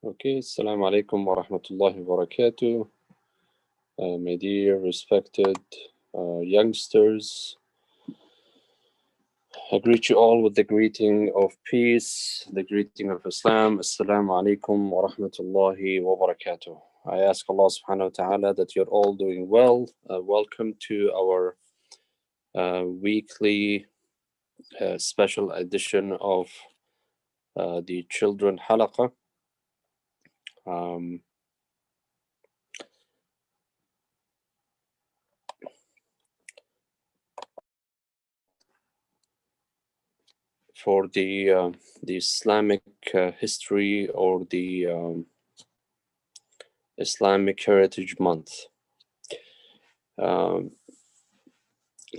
Okay, Assalamu alaikum wa rahmatullahi wa barakatuh. My dear, respected youngsters, I greet you all with the greeting of peace, the greeting of Islam. Assalamu alaikum wa rahmatullahi wa barakatuh. I ask Allah subhanahu wa ta'ala that you're all doing well. Welcome to our weekly special edition of the Children Halaqah. For the Islamic history or the Islamic Heritage Month.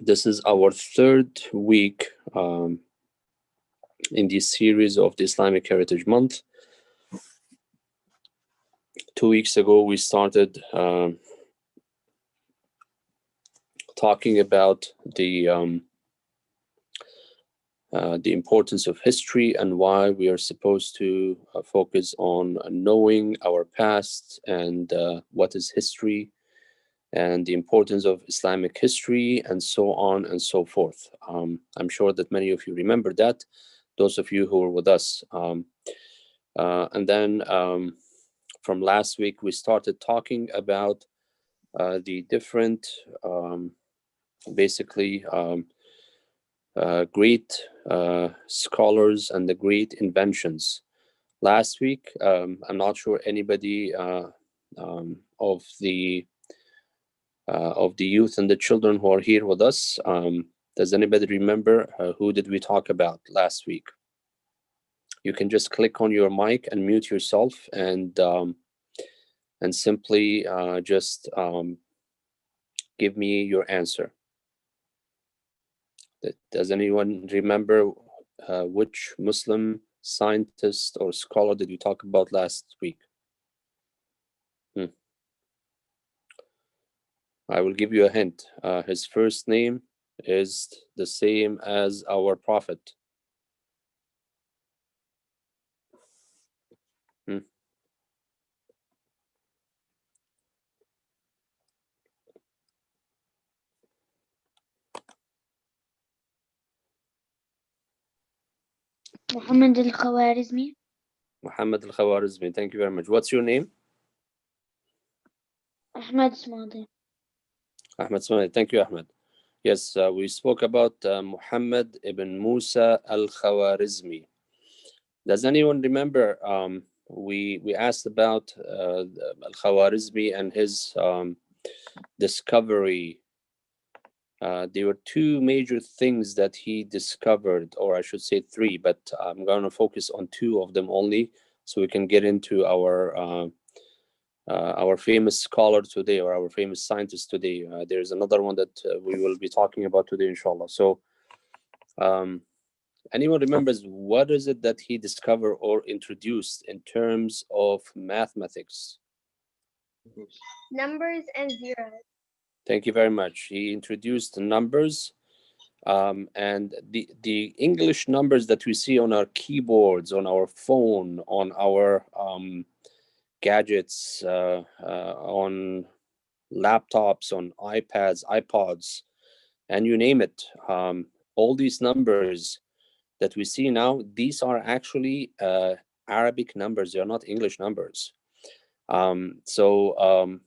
This is our third week in this series of the Islamic Heritage Month. 2 weeks ago, we started talking about the importance of history and why we are supposed to focus on knowing our past and what is history and the importance of Islamic history and so on and so forth. I'm sure that many of you remember that, those of you who were with us. And then from last week, we started talking about the different, basically, great scholars and the great inventions. Last week, I'm not sure anybody of the youth and the children who are here with us, does anybody remember who did we talk about last week? You can just click on your mic and mute yourself and simply just give me your answer. Does anyone remember which Muslim scientist or scholar did we talk about last week? I will give you a hint. His first name is the same as our Prophet. Muhammad al-Khawarizmi. Muhammad al-Khawarizmi, thank you very much. What's your name? Ahmed Smadi. Ahmed Smadi, thank you, Ahmed. Yes, we spoke about Muhammad ibn Musa al-Khawarizmi. Does anyone remember we asked about al-Khawarizmi and his discovery. There were two major things that he discovered, or I should say three, but I'm going to focus on two of them only so we can get into our famous scholar today or our famous scientist today. There's another one that we will be talking about today, inshallah. So anyone remembers what is it that he discovered or introduced in terms of mathematics? Numbers and zeros. Thank you very much. He introduced the numbers and the English numbers that we see on our keyboards, on our phone, on our gadgets, on laptops, on iPads, iPods, and you name it. All these numbers that we see now, these are actually Arabic numbers. They are not English numbers. So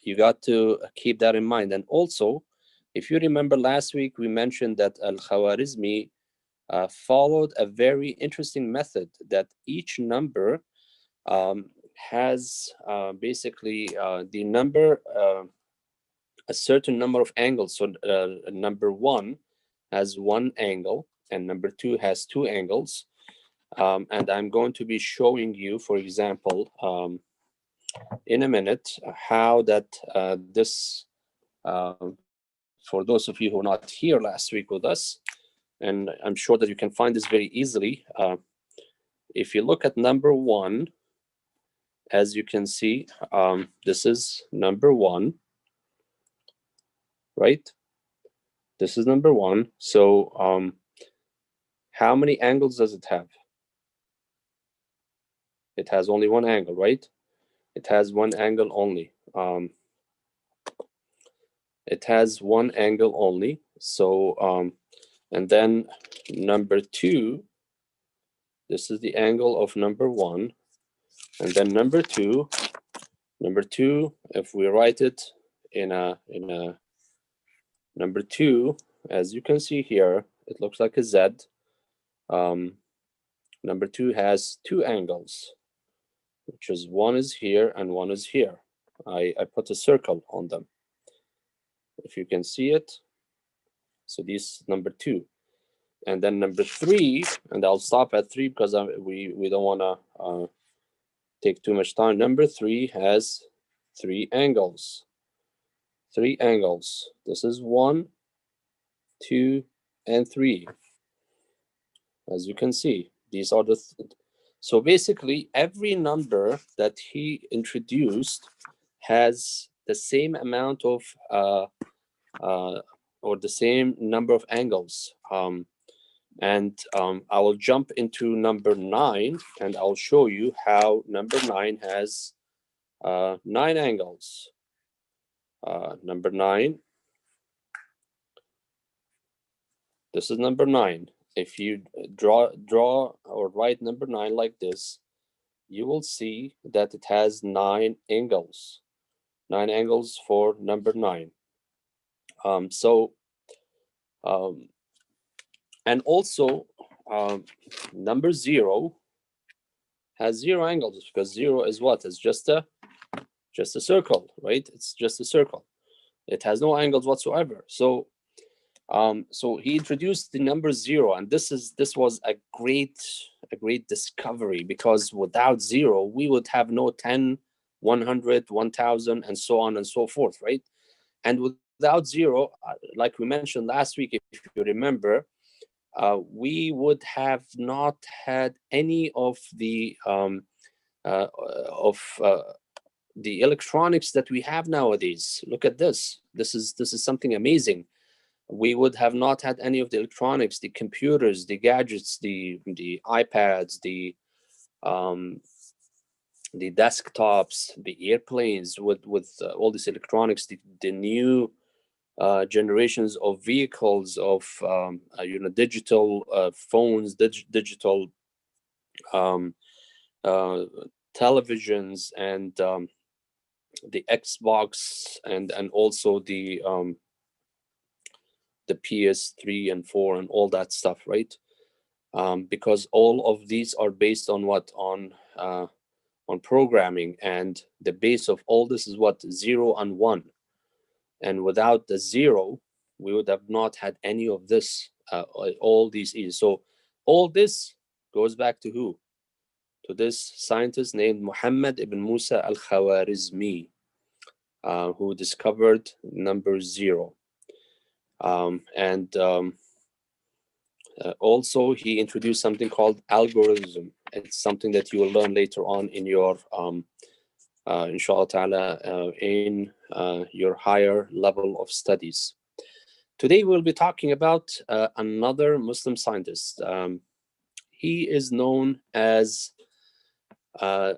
you got to keep that in mind. And also, if you remember last week, we mentioned that al-Khawarizmi followed a very interesting method that each number has basically the number, a certain number of angles. So number one has one angle and number two has two angles. And I'm going to be showing you, for example, in a minute, how that this, for those of you who were not here last week with us, and I'm sure that you can find this very easily. If you look at number one, as you can see, this is number one, right? This is number one. So how many angles does it have? It has only one angle, right? It has one angle only. It has one angle only. So, and then number 2, this is the angle of number 1. And then number 2, if we write it in a number 2, as you can see here, it looks like a Z. Number 2 has 2 angles, which is one is here and one is here. I put a circle on them, if you can see it. So this number 2. And then number 3, and I'll stop at 3 because we don't want to take too much time. Number 3 has 3 angles. 3 angles. This is 1, 2, and 3. As you can see, these are the so basically every number that he introduced has the same amount of or the same number of angles. And I will jump into number 9, and I'll show you how number 9 has 9 angles. Number 9. This is number 9. If you draw or write number 9 like this, you will see that it has 9 angles. 9 angles for number 9. And also number 0 has 0 angles, because 0 is what? It's just a circle, right? It's just a circle. It has no angles whatsoever. So he introduced the number 0, and this was a great discovery, because without 0 we would have no 10, 100, 1000, and so on and so forth, right? And without 0, like we mentioned last week, if you remember, we would have not had any of the electronics that we have nowadays. Look at this. This is something amazing. We would have not had any of the electronics, the computers, the gadgets, the iPads, the desktops, the airplanes with all these electronics, the new generations of vehicles, of digital phones, digital televisions, and the Xbox, and also the PS3 and 4 and all that stuff, right? Because all of these are based on what? On programming, and the base of all this is what? 0 and 1. And without the 0, we would have not had any of this, all these E's. So all this goes back to who? To this scientist named Muhammad ibn Musa al-Khwarizmi, who discovered number 0. Also, he introduced something called algorithm. It's something that you will learn later on in your, inshallah ta'ala, in your higher level of studies. Today, we'll be talking about another Muslim scientist. He is known as Ibn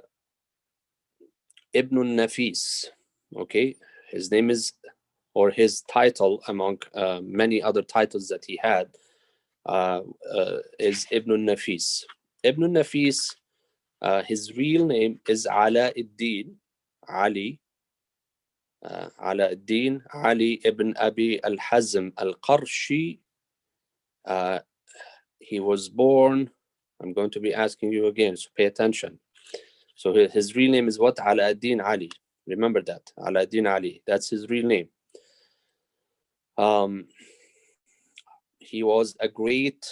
Nafis. Okay, his name is, or his title, among many other titles that he had, is Ibn Nafis. Ibn Nafis, his real name is Ala ad-Din Ali. Ala ad-Din Ali ibn Abi al-Hazm al-Qarshi. He was born, I'm going to be asking you again, so pay attention. So his real name is what? Ala ad-Din Ali. Remember that. Ala ad-Din Ali. That's his real name. He was a great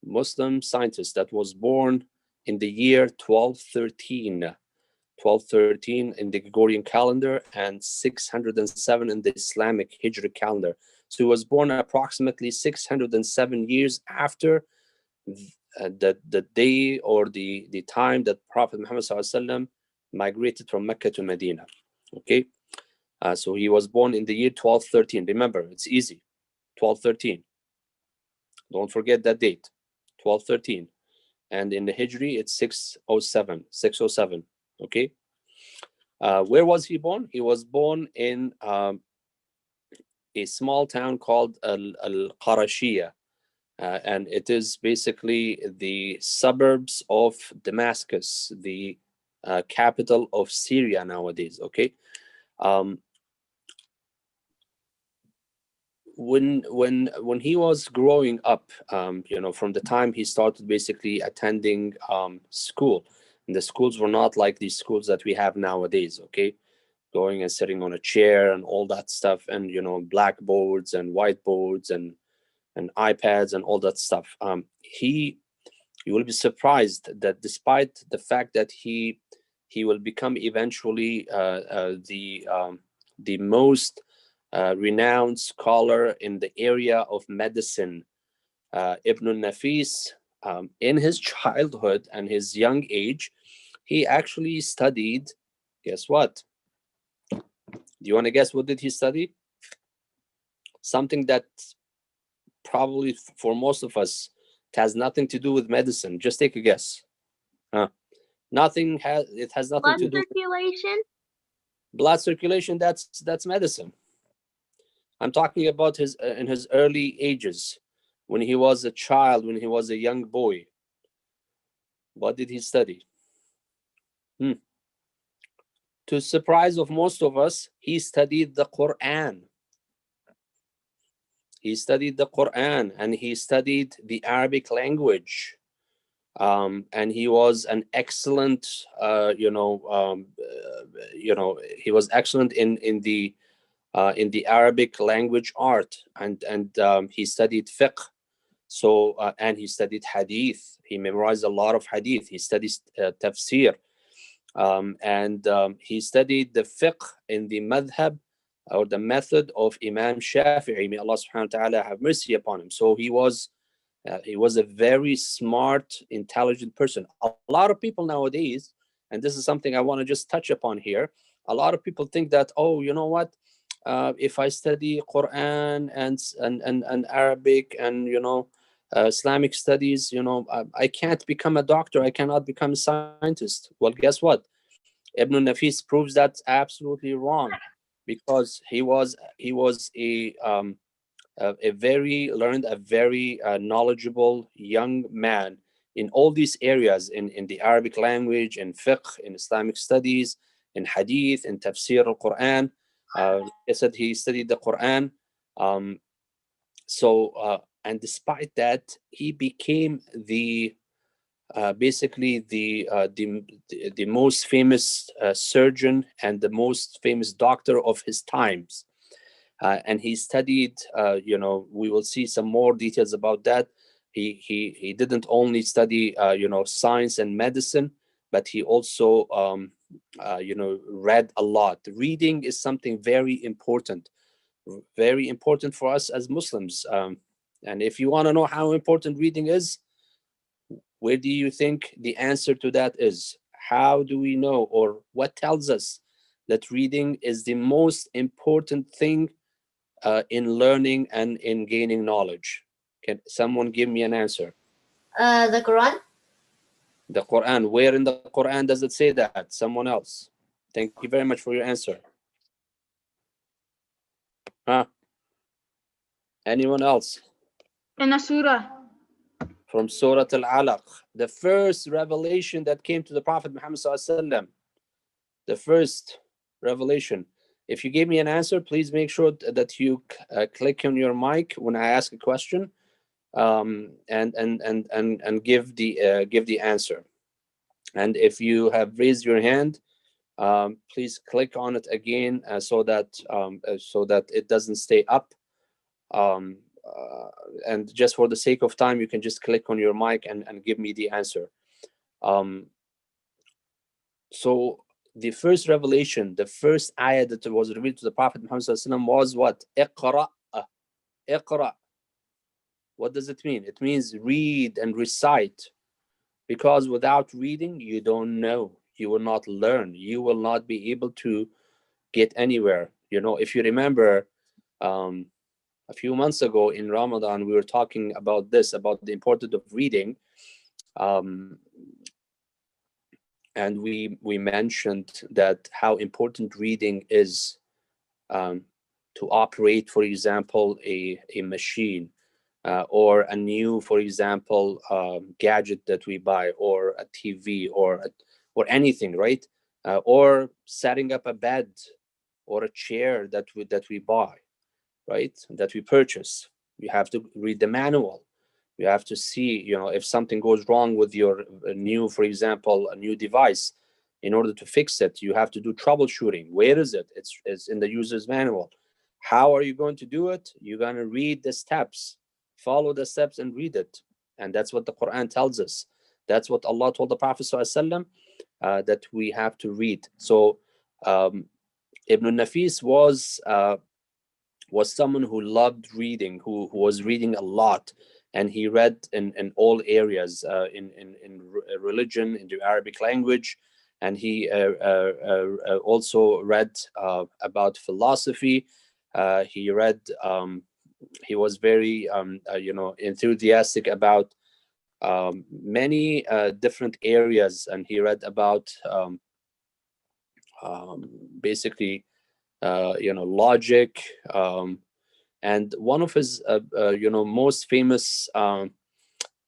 Muslim scientist that was born in the year 1213 in the Gregorian calendar, and 607 in the Islamic Hijri calendar. So he was born approximately 607 years after the day or the time that Prophet Muhammad SAW migrated from Mecca to Medina. Okay, so he was born in the year 1213. Remember, it's easy. 1213. Don't forget that date. 1213. and in the Hijri it's 607. Okay. Where was he born? He was born in a small town called Al-Qarashiyah, and it is basically the suburbs of Damascus, the capital of Syria nowadays. Okay. um, when he was growing up, from the time he started basically attending school, and the schools were not like these schools that we have nowadays. Okay, going and sitting on a chair and all that stuff, and blackboards and whiteboards and iPads and all that stuff. You will be surprised that despite the fact that he will become eventually the most renowned scholar in the area of medicine, Ibn al-Nafis, in his childhood and his young age, he actually studied, guess what? Do you want to guess what did he study? Something that probably for most of us it has nothing to do with medicine. Just take a guess. It has nothing Blood to do with circulation. blood circulation. That's medicine. I'm talking about his in his early ages, when he was a child, when he was a young boy. What did he study? To the surprise of most of us, he studied the Quran. He studied the Quran and he studied the Arabic language. And he was an excellent, he was excellent in the Arabic language art, and he studied fiqh. So and he studied hadith. He memorized a lot of hadith. He studied tafsir, and he studied the fiqh in the madhab or the method of Imam Shafi'i. May Allah subhanahu wa ta'ala have mercy upon him. So he was a very smart, intelligent person. A lot of people nowadays, and this is something I want to just touch upon here, a lot of people think that, oh, you know what? If I study Quran and Arabic and Islamic studies, I can't become a doctor. I cannot become a scientist. Well, guess what? Ibn Nafis proves that's absolutely wrong, because he was a very learned, a very knowledgeable young man in all these areas, in the Arabic language, in fiqh, in Islamic studies, in hadith, in tafsir al-Quran. I said he studied the Quran. Um, and despite that, he became basically the most famous surgeon and the most famous doctor of his times. And he studied, we will see some more details about that. He didn't only study, science and medicine, but he also, read a lot. Reading is something very important for us as Muslims. And if you want to know how important reading is, where do you think the answer to that is? How do we know, or what tells us that reading is the most important thing in learning and in gaining knowledge? Can someone give me an answer? The Quran. The Quran. Where in the Quran does it say that? Someone else. Thank you very much for your answer. Huh? Anyone else? In a surah. From Surah Al-Alaq, the first revelation that came to the Prophet Muhammad SAW. The first revelation. If you gave me an answer, please make sure that you click on your mic when I ask a question, and give the answer. And if you have raised your hand, please click on it again, so that it doesn't stay up. Um, and just for the sake of time, you can just click on your mic and give me the answer. So the first revelation, the first ayah that was revealed to the Prophet Muhammad was what? Iqra. Iqra. What does it mean? It means read and recite. Because without reading, you don't know. You will not learn. You will not be able to get anywhere. If you remember, a few months ago in Ramadan, we were talking about this, about the importance of reading. Um, and we mentioned that how important reading is, um, to operate, for example, a machine, or a new, for example, gadget that we buy, or a TV, or anything, right? Or setting up a bed or a chair that we buy, right? That we purchase. You have to read the manual. You have to see, if something goes wrong with your new, for example, a new device. In order to fix it, you have to do troubleshooting. Where is it? It's in the user's manual. How are you going to do it? You're going to read the steps, follow the steps and read it. And that's what the Quran tells us. That's what Allah told the Prophet ﷺ, that we have to read. So Ibn Nafis was someone who loved reading, who was reading a lot, and he read in all areas, in religion, in the Arabic language, and he also read about philosophy. He read. He was very enthusiastic about many different areas, and he read about basically logic. And one of his most famous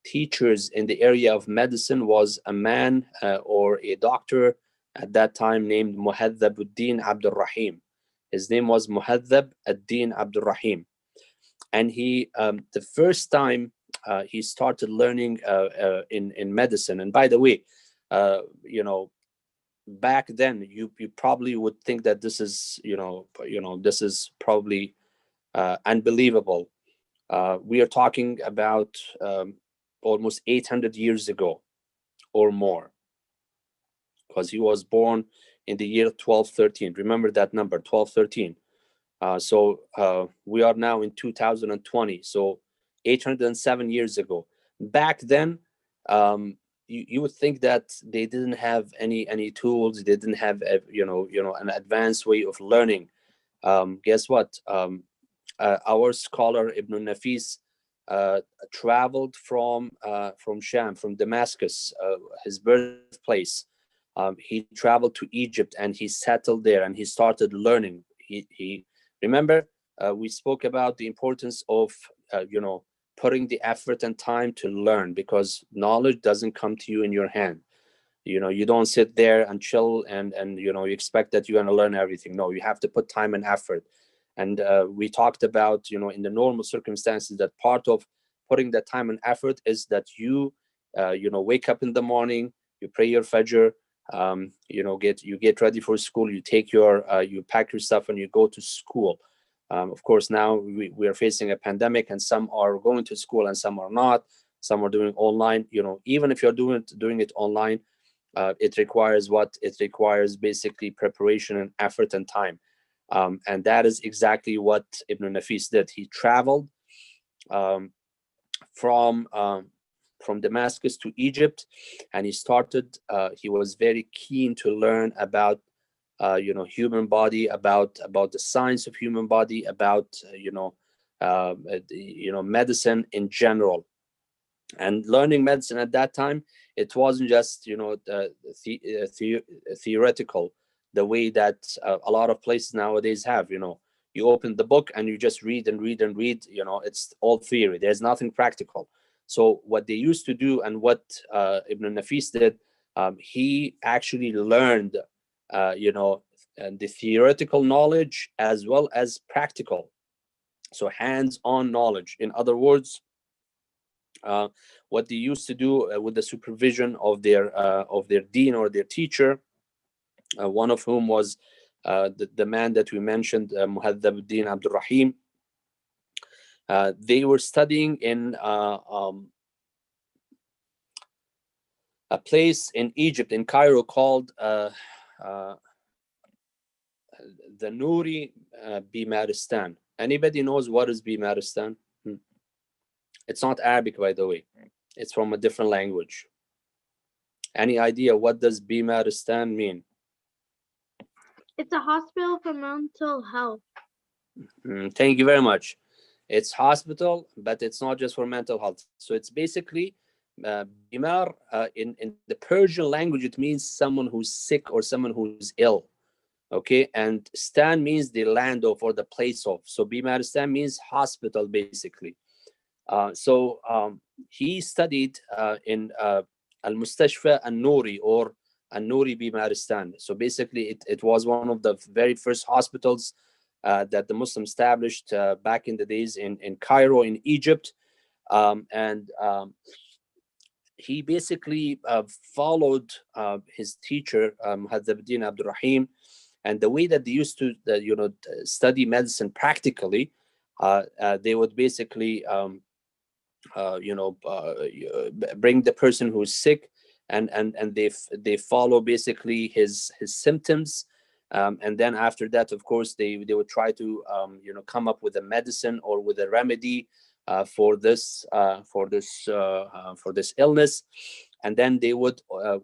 teachers in the area of medicine was a man, or a doctor at that time, named Muhadhab ad-Din Abdul Rahim. His name was Muhadhab ad-Din Abdul Rahim. And he, the first time he started learning in medicine. And by the way, back then you probably would think that this is this is probably unbelievable. We are talking about almost 800 years ago or more, because he was born in the year 1213. Remember that number, 1213. So we are now in 2020, so 807 years ago. Back then, you would think that they didn't have any tools. They didn't have an advanced way of learning. Guess what? Our scholar Ibn Nafis traveled from Sham, from Damascus, his birthplace. He traveled to Egypt and he settled there and he started learning. He remember, we spoke about the importance of putting the effort and time to learn, because knowledge doesn't come to you in your hand. You don't sit there and chill and you expect that you're going to learn everything. No, you have to put time and effort. And we talked about, in the normal circumstances, that part of putting that time and effort is that you wake up in the morning, you pray your fajr, you get ready for school, you take you pack your stuff and you go to school. Of course, now we are facing a pandemic, and some are going to school and some are not. Some are doing online. Even if you're doing it online, it requires what? It requires basically preparation and effort and time. And that is exactly what Ibn Nafis did. He traveled um, from Damascus to Egypt, and he started. He was very keen to learn about human body, about the science of human body, about medicine in general. And learning medicine at that time, it wasn't just theoretical, the way that a lot of places nowadays have. You open the book and you just read and read and read. It's all theory, there's nothing practical. So what they used to do, and what Ibn Nafis did, he actually learned the theoretical knowledge as well as practical, so hands-on knowledge. In other words, what they used to do with the supervision of their dean or their teacher, one of whom was the man that we mentioned, Muhadhab ad-Din Abdul Rahim. They were studying in a place in Egypt, in Cairo, called the Nuri Bimaristan. Anybody knows what is Bimaristan? It's not Arabic, by the way. It's from a different language. Any idea what does Bimaristan mean? It's a hospital for mental health. Thank you very much. It's hospital, but it's not just for mental health. So it's basically Bimar, in the Persian language, it means someone who's sick or someone who's ill. Okay, and Stan means the land of or the place of. So Bimaristan means hospital, basically. He studied in Al-Mustashfa An-Nouri, or An-Nouri Bimaristan. So basically, it was one of the very first hospitals that the Muslims established back in the days in Cairo, in Egypt. And he basically followed his teacher, Muhaddab Abdul Rahim, and the way that they used to, study medicine practically. They would basically, bring the person who's sick, and they follow basically his symptoms, and then after that, of course, they would try to come up with a medicine or with a remedy for this illness. And then they would,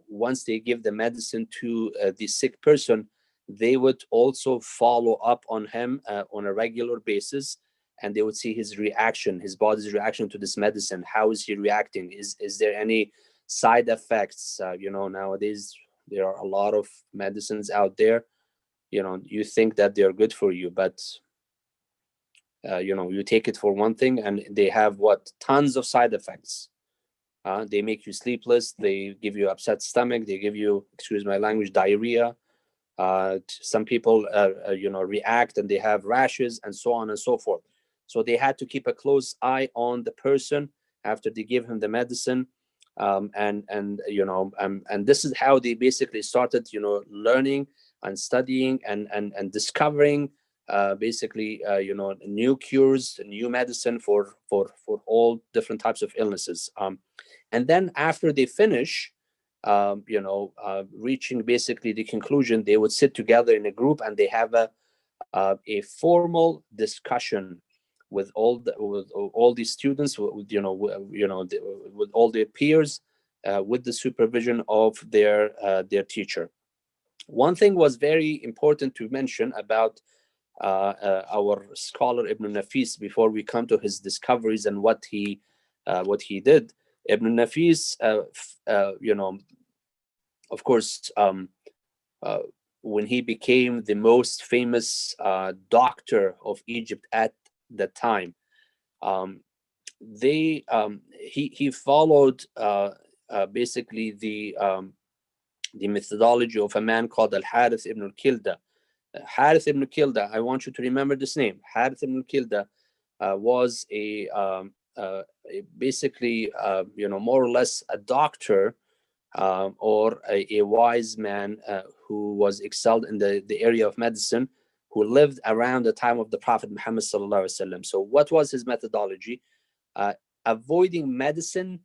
once they give the medicine to the sick person, they would also follow up on him on a regular basis, and they would see his reaction, his body's reaction to this medicine. How is he reacting? Is there any side effects? Nowadays there are a lot of medicines out there. You think that they're good for you, but you take it for one thing, and they have tons of side effects. They make you sleepless. They give you upset stomach. They give you, excuse my language, diarrhea. Some people, react and they have rashes and so on and so forth. So they had to keep a close eye on the person after they give him the medicine, and this is how they basically started, learning and studying and discovering basically new cures, new medicine for all different types of illnesses. And then after they finish, reaching basically the conclusion, they would sit together in a group and they have a formal discussion with all the students, with all their peers, with the supervision of their teacher. One thing was very important to mention about our scholar Ibn Nafis before we come to his discoveries and what he did. Ibn Nafis, of course, when he became the most famous doctor of Egypt at the time, he followed basically the methodology of a man called Al-Harith ibn al-Kilda. Harith ibn al-Kilda, I want you to remember this name. Harith ibn al-Kilda was basically more or less a doctor, or a wise man who was excelled in the area of medicine, who lived around the time of the Prophet Muhammad sallallahu alaihi wasallam. So what was his methodology? Avoiding medicine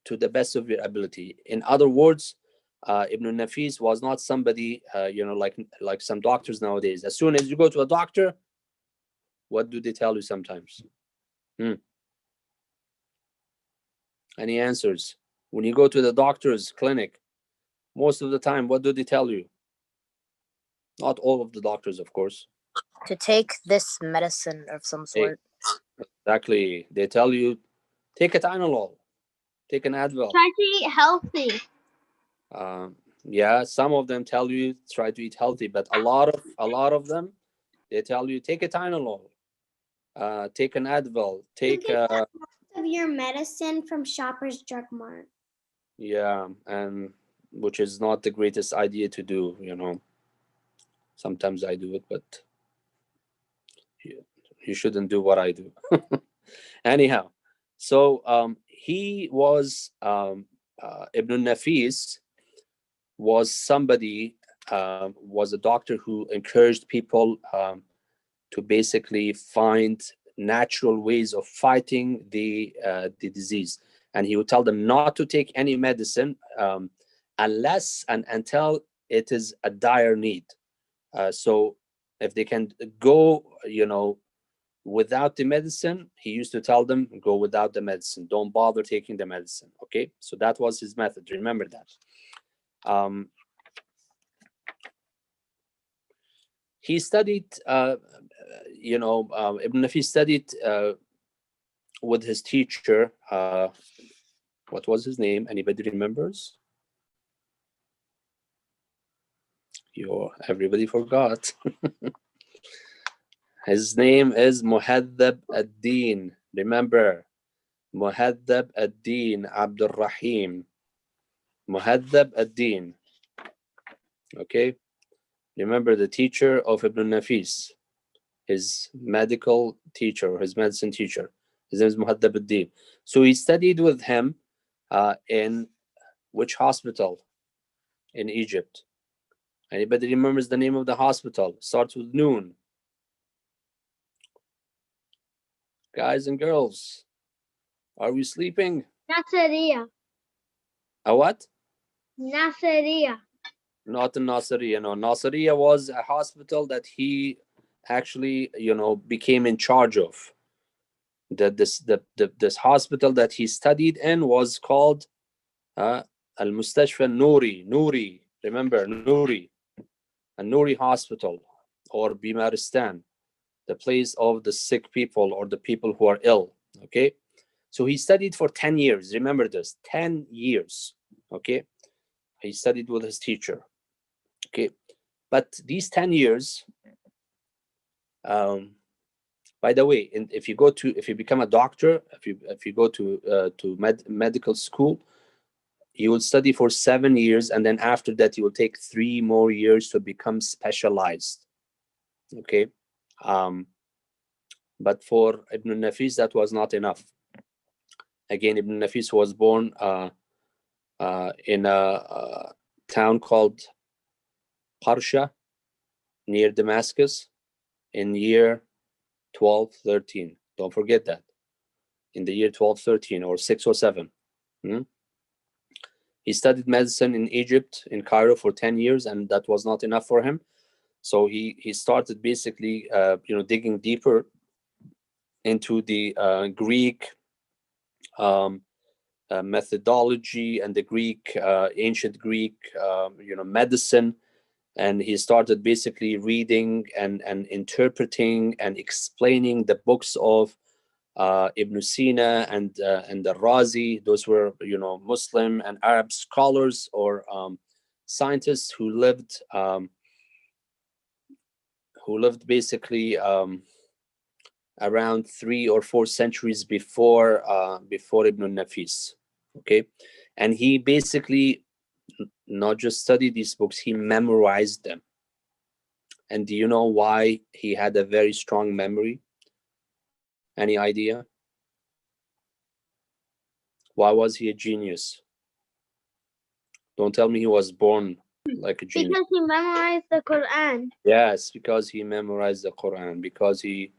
to the best of your ability. In other words, Ibn Nafis was not somebody like some doctors nowadays. As soon as you go to a doctor, what do they tell you sometimes? Any answers? When you go to the doctor's clinic, most of the time, what do they tell you? Not all of the doctors, of course. To take this medicine of some sort. Exactly. They tell you, take a Tylenol, take an Advil. Try to eat healthy. Yeah, some of them tell you try to eat healthy, but a lot of them, they tell you take a Tylenol, take an Advil, take of your medicine from Shoppers Drug Mart. Yeah, and which is not the greatest idea to do. Sometimes I do it, but you shouldn't do what I do. Anyhow, so he was Ibn Nafis was somebody, was a doctor who encouraged people to basically find natural ways of fighting the disease, and he would tell them not to take any medicine unless and until it is a dire need. So if they can go, without the medicine, he used to tell them, go without the medicine. Don't bother taking the medicine. Okay, so that was his method. Remember that. He studied, Ibn Nafis studied with his teacher, What was his name? Anybody remembers? Everybody forgot. His name is Muhaddab ad-Din. Remember, Muhaddab ad-Din Abdul Rahim. Muhaddab ad-Din. Okay. Remember the teacher of Ibn Nafis, his medical teacher, his medicine teacher. His name is Muhaddab ad-Din. So he studied with him in which hospital in Egypt? Anybody remembers the name of the hospital? Starts with noon. Guys and girls, are we sleeping? Nasiriya. A what? Nasiriya. Not in Nasiriya. No, Nasiriya was a hospital that he actually, became in charge of. This hospital that he studied in was called Al-Mustashfa Nouri. Remember, Nouri. A Nouri hospital, or Bimaristan, the place of the sick people or the people who are ill. Okay. So he studied for 10 years. Remember this, 10 years. Okay. He studied with his teacher. Okay. But these 10 years, by the way, if you become a doctor, if you go to medical school, you will study for 7 years, and then after that you will take 3 more years to become specialized. Okay. But for Ibn Nafis, that was not enough. Again, Ibn Nafis was born in a town called Qarsha near Damascus in year 1213. Don't forget that. In the year 1213 or 607. He studied medicine in Egypt, in Cairo, for 10 years, and that was not enough for him. So he started basically digging deeper into the Greek methodology and the Greek ancient Greek medicine, and he started basically reading and interpreting and explaining the books of Ibn Sina and the Razi. Those were Muslim and Arab scholars or scientists who lived basically around 3 or 4 centuries before Ibn Nafis. Okay, and he basically not just studied these books, he memorized them. And do you know why he had a very strong memory? Any idea? Why was he a genius? Don't tell me he was born like a genius. Because he memorized the Quran. Yes, because he memorized the Quran, because he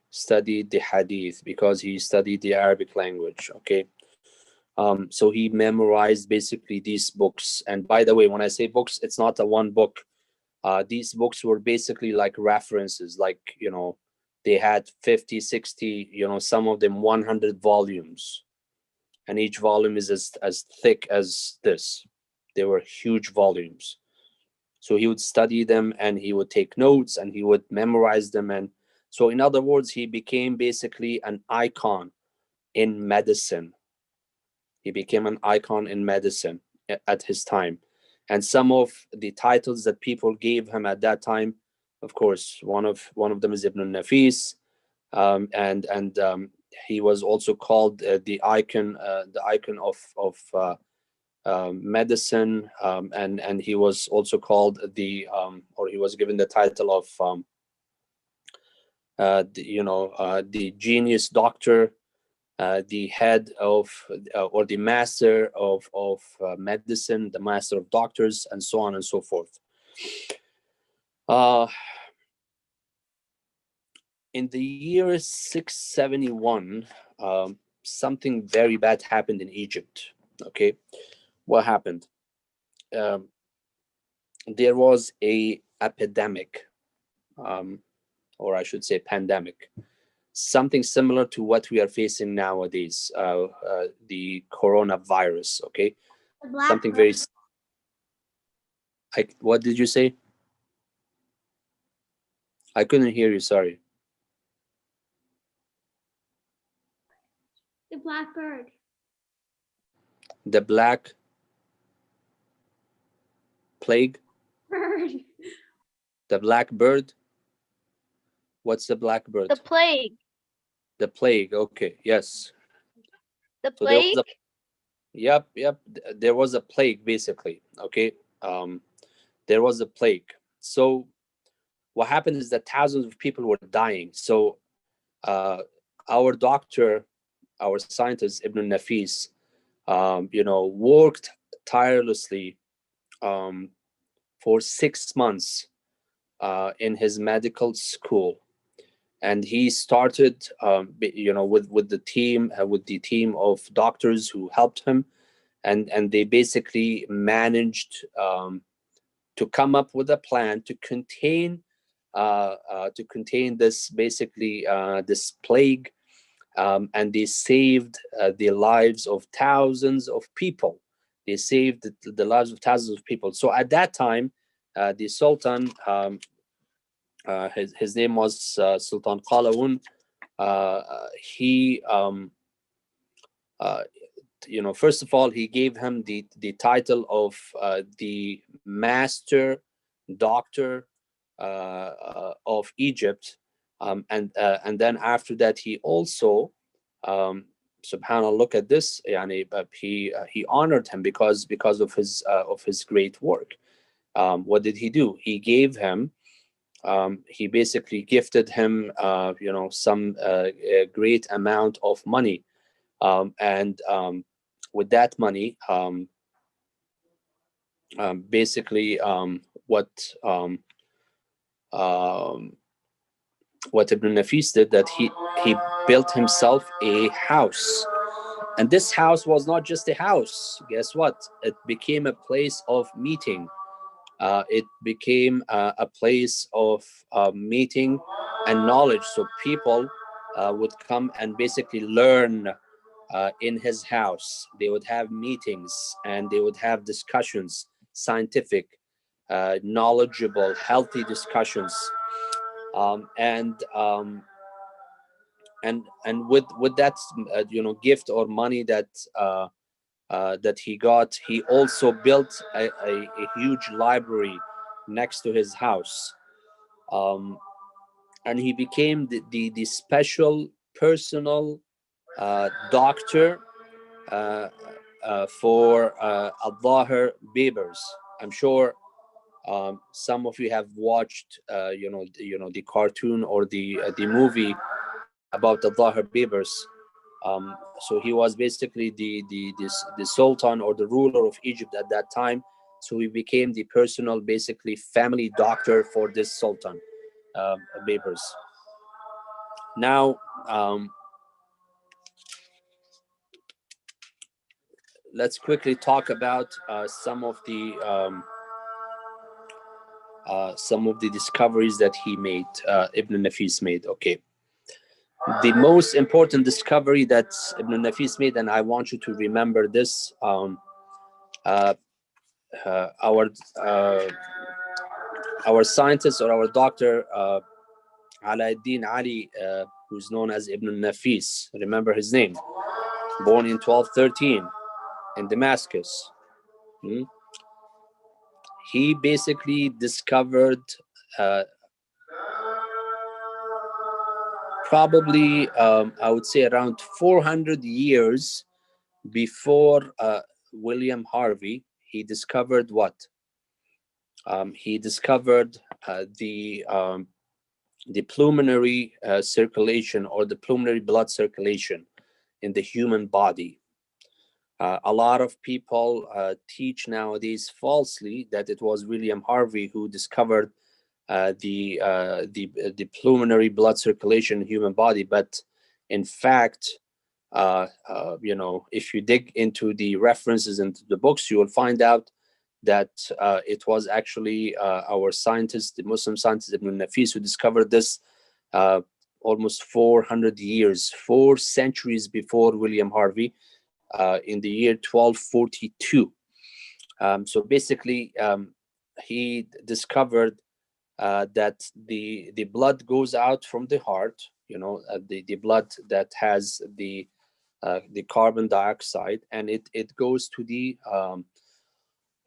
studied the Hadith, because he studied the Arabic language. Okay. So he memorized basically these books. And by the way, when I say books, it's not a one book. These books were basically like references, like, they had 50, 60, some of them 100 volumes. And each volume is as thick as this. They were huge volumes. So he would study them and he would take notes and he would memorize them. And so, in other words, he became basically an icon in medicine. He became an icon in medicine at his time. And some of the titles that people gave him at that time, of course, one of them is Ibn Nafis, and he was also called the icon of medicine, and he was also called or he was given the title of the genius doctor, the head of or the master of medicine, the master of doctors, and so on and so forth. In the year 671, something very bad happened in Egypt. Okay, what happened? There was a epidemic, or I should say pandemic, something similar to what we are facing nowadays, the coronavirus. Okay, something very. What did you say? I couldn't hear you. Sorry. The blackbird. The Black Plague? The Black Bird? What's the Black Bird? The plague. The plague. Okay, yes. The So there was plague. a, yep. There was a plague, basically. Okay. There was a plague. So what happened is that thousands of people were dying. So uh, our doctor, our scientist, Ibn Nafis, worked tirelessly for 6 months in his medical school, and he started, with the team of doctors who helped him, and they basically managed to come up with a plan to contain this, basically, this plague, and they saved the lives of thousands of people. They saved the lives of thousands of people. So at that time, the Sultan, his name was Sultan Qalawun. He, first of all, he gave him the title of the Master Doctor of Egypt, and then after that, he also, subhanallah, look at this, yani, he honored him because of his great work. What did he do? He gave him, he basically gifted him, some a great amount of money, and with that money, basically, what Ibn Nafis did, that he built himself a house, and this house was not just a house. Guess what? It became a place of meeting. It became a place of meeting and knowledge. So people would come and basically learn in his house. They would have meetings and they would have discussions, scientific, knowledgeable, healthy discussions. And with that, gift or money that he got, he also built a huge library next to his house, and he became the special personal doctor for Al-Zahir Babers. I'm sure some of you have watched, the cartoon or the movie about Al-Zahir Babers. So he was basically the sultan or the ruler of Egypt at that time. So he became the personal, basically, family doctor for this sultan, Babers. Now, let's quickly talk about some of the discoveries that he made, Ibn Nafis made. Okay, the most important discovery that Ibn Nafis made, and I want you to remember this. Our scientist, or our doctor, Alauddin Ali, who's known as Ibn Nafis. Remember his name. Born in 1213 in Damascus. He basically discovered, probably, I would say, around 400 years before William Harvey. He discovered what? He discovered the pulmonary circulation, or the pulmonary blood circulation in the human body. A lot of people teach nowadays falsely that it was William Harvey who discovered the pulmonary blood circulation in the human body, but in fact, if you dig into the references into the books, you will find out that it was actually our scientist, the Muslim scientist Ibn Nafis, who discovered this almost 400 years, 4 centuries before William Harvey, in the year 1242. So basically, he discovered that the blood goes out from the heart, the blood that has the the carbon dioxide, and it goes to the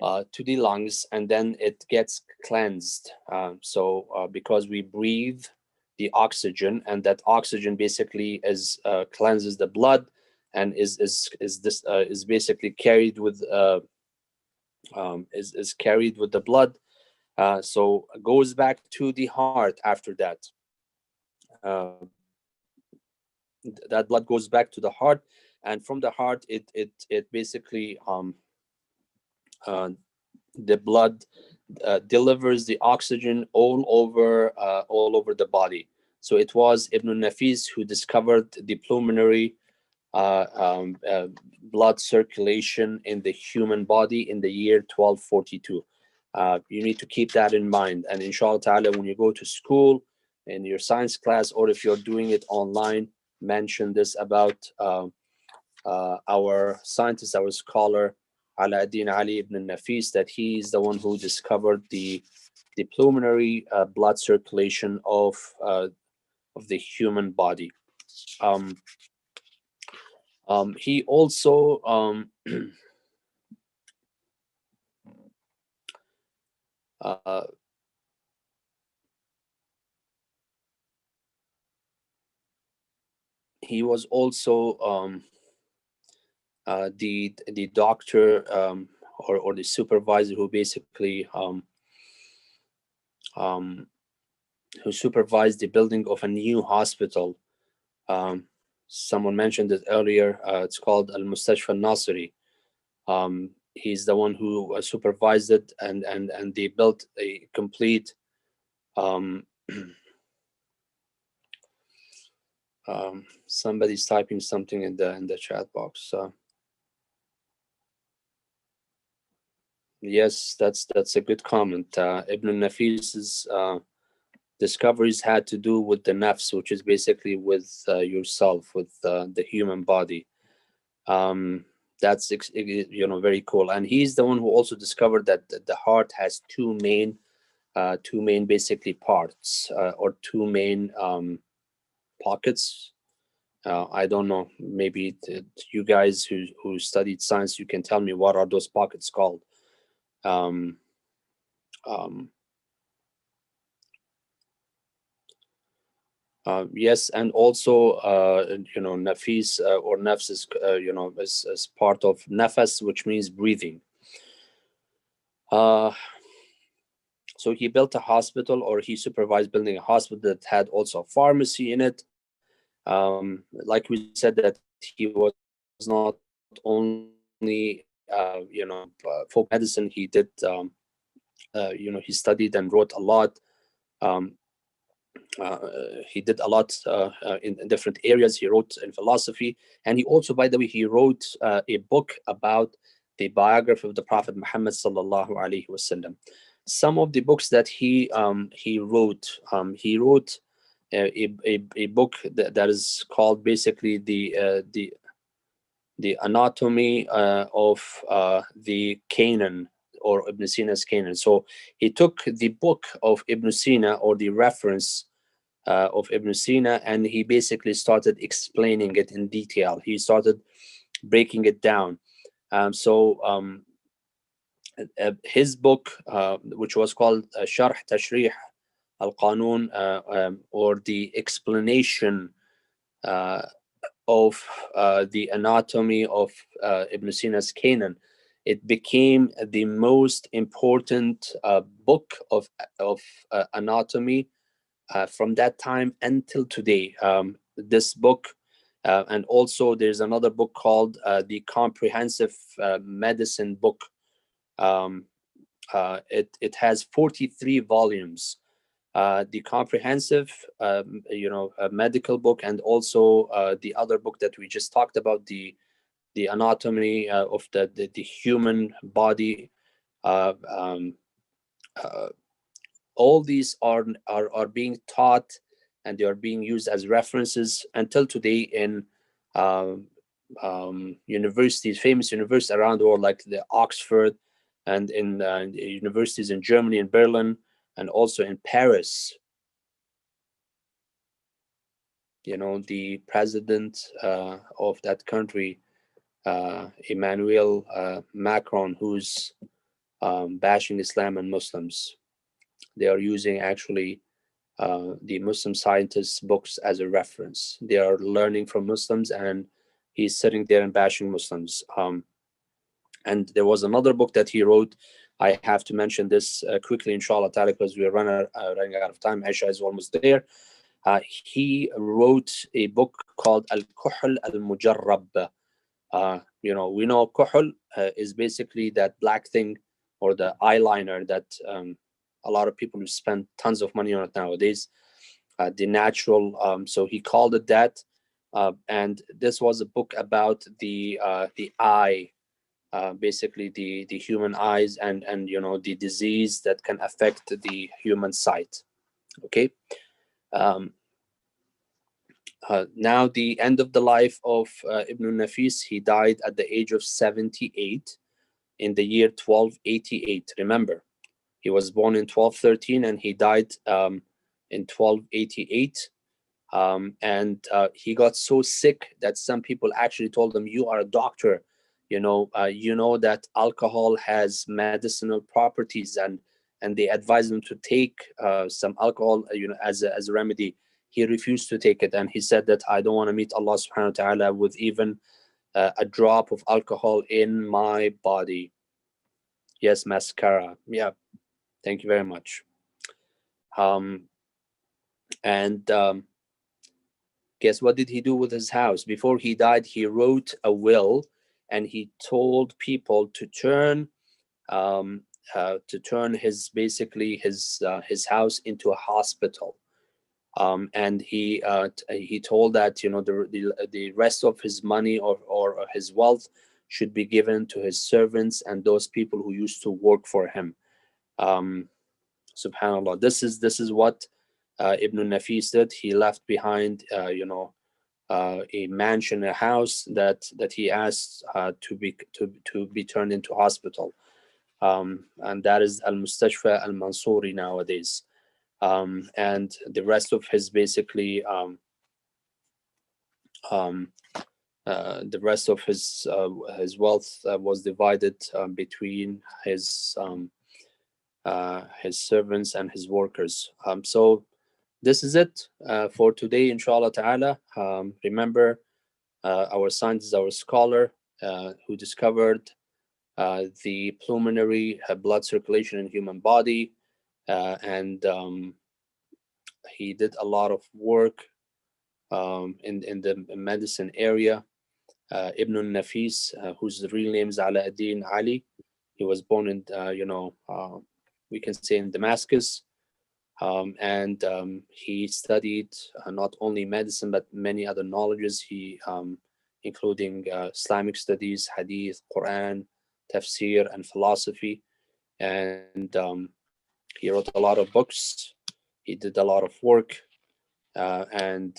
lungs, and then it gets cleansed. Because we breathe the oxygen, and that oxygen basically cleanses the blood, and is basically carried with is carried with the blood. So it goes back to the heart after that. That blood goes back to the heart, and from the heart it basically the blood delivers the oxygen all over the body. So it was Ibn Nafis who discovered the pulmonary blood circulation in the human body in the year 1242. You need to keep that in mind, and inshallah ta'ala, when you go to school in your science class, or if you're doing it online, mention this about our scientist, our scholar Ala-ad-Din Ali ibn Nafis, that he is the one who discovered the pulmonary blood circulation of the human body. He also he was also the doctor or the supervisor who basically who supervised the building of a new hospital. Someone mentioned it earlier. It's called Al Mustashfa Nasiri. He's the one who supervised it, and they built a complete somebody's typing something in the chat box. Yes, that's a good comment. Ibn Nafis's discoveries had to do with the nafs, which is basically with yourself, with the human body. That's very cool. And he's the one who also discovered that the heart has two main basically parts, or two main pockets. I don't know, maybe you guys who studied science, you can tell me what are those pockets called. Yes, and also nafis or nafs is is part of nafas, which means breathing. So he built a hospital, or he supervised building a hospital that had also a pharmacy in it. Like we said, that he was not only folk medicine. He did he studied and wrote a lot. He did a lot in different areas. He wrote in philosophy, and he also, by the way, he wrote a book about the biography of the Prophet Muhammad sallallahu alaihi wasallam. Some of the books that he wrote, a book that is called basically the anatomy of the Canaan, or Ibn Sina's Canaan. So he took the book of Ibn Sina, or the reference of Ibn Sina, and he basically started explaining it in detail. He started breaking it down. His book, which was called Sharh Tashrih Al-Qanun, or the explanation of the anatomy of Ibn Sina's Canaan, it became the most important book of anatomy from that time until today. This book, and also there's another book called the Comprehensive Medicine book. It has 43 volumes. The comprehensive medical book, and also the other book that we just talked about, the anatomy of the human body. All these are being taught, and they are being used as references until today in universities, famous universities around the world, like the Oxford, and in universities in Germany, in Berlin, and also in Paris. the president of that country, Emmanuel Macron, who's bashing Islam and Muslims. They are using actually the Muslim scientists' books as a reference. They are learning from Muslims, and he's sitting there and bashing Muslims. And there was another book that he wrote. I have to mention this quickly, inshallah ta'ala, because we're running out of time. Aisha is almost there. He wrote a book called Al-Kuhl Al-Mujarrab. We know kuhl is basically that black thing, or the eyeliner that a lot of people spend tons of money on it nowadays. The natural, so he called it that. And this was a book about the eye, basically the human eyes, and the disease that can affect the human sight. Okay. Now the end of the life of Ibn Nafis, he died at the age of 78 in the year 1288. Remember, he was born in 1213 and he died in 1288. And he got so sick that some people actually told him, "You are a doctor, you know that alcohol has medicinal properties," and they advised him to take some alcohol, as a remedy. He refused to take it, and he said that, "I don't want to meet Allah subhanahu wa ta'ala with even a drop of alcohol in my body." Yes, mascara. Yeah, thank you very much. Guess what did he do with his house? Before he died, he wrote a will, and he told people to turn his his house into a hospital. And he told that the rest of his money or his wealth should be given to his servants and those people who used to work for him. Subhanallah. This is what Ibn Nafis did. He left behind a mansion, a house that he asked to be turned into hospital, and that is Al Mustashfa Al Mansouri nowadays. And the rest of his the rest of his wealth was divided between his servants and his workers. So this is it for today, inshallah ta'ala. Remember, our scientist, our scholar, who discovered the pulmonary blood circulation in human body, and he did a lot of work in the medicine area. Ibn Nafis, whose real name is Ala ad-Din Ali. He was born in we can say in Damascus, and he studied not only medicine but many other knowledges. He including Islamic studies, Hadith, Quran, Tafsir, and philosophy. And he wrote a lot of books. He did a lot of work, and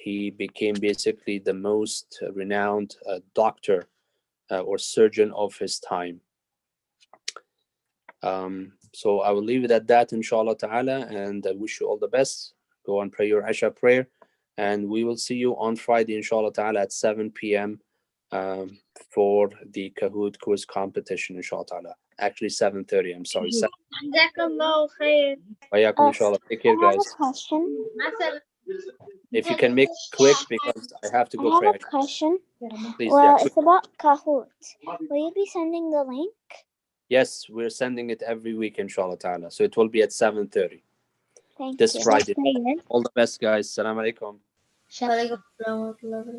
he became basically the most renowned doctor or surgeon of his time. So I will leave it at that, inshallah ta'ala, and I wish you all the best. Go and pray your Isha prayer, and we will see you on Friday, inshallah ta'ala, at 7 p.m. For the Kahoot quiz competition, inshallah ta'ala. Actually 7:30, I'm sorry. Jazakallah khair. Wayakum, inshallah. Take care, I have guys. a question. If you can make it quick, because I have to go I pray. have a question. Please, Well, yeah. it's about Kahoot. Will you be sending the link? Yes, we're sending it every week, inshallah ta'ala. So it will be at 7:30 Thank this you. Friday. All the best, guys. Assalamu alaikum. Assalamualaikum warahmatullahi wabarakatuh.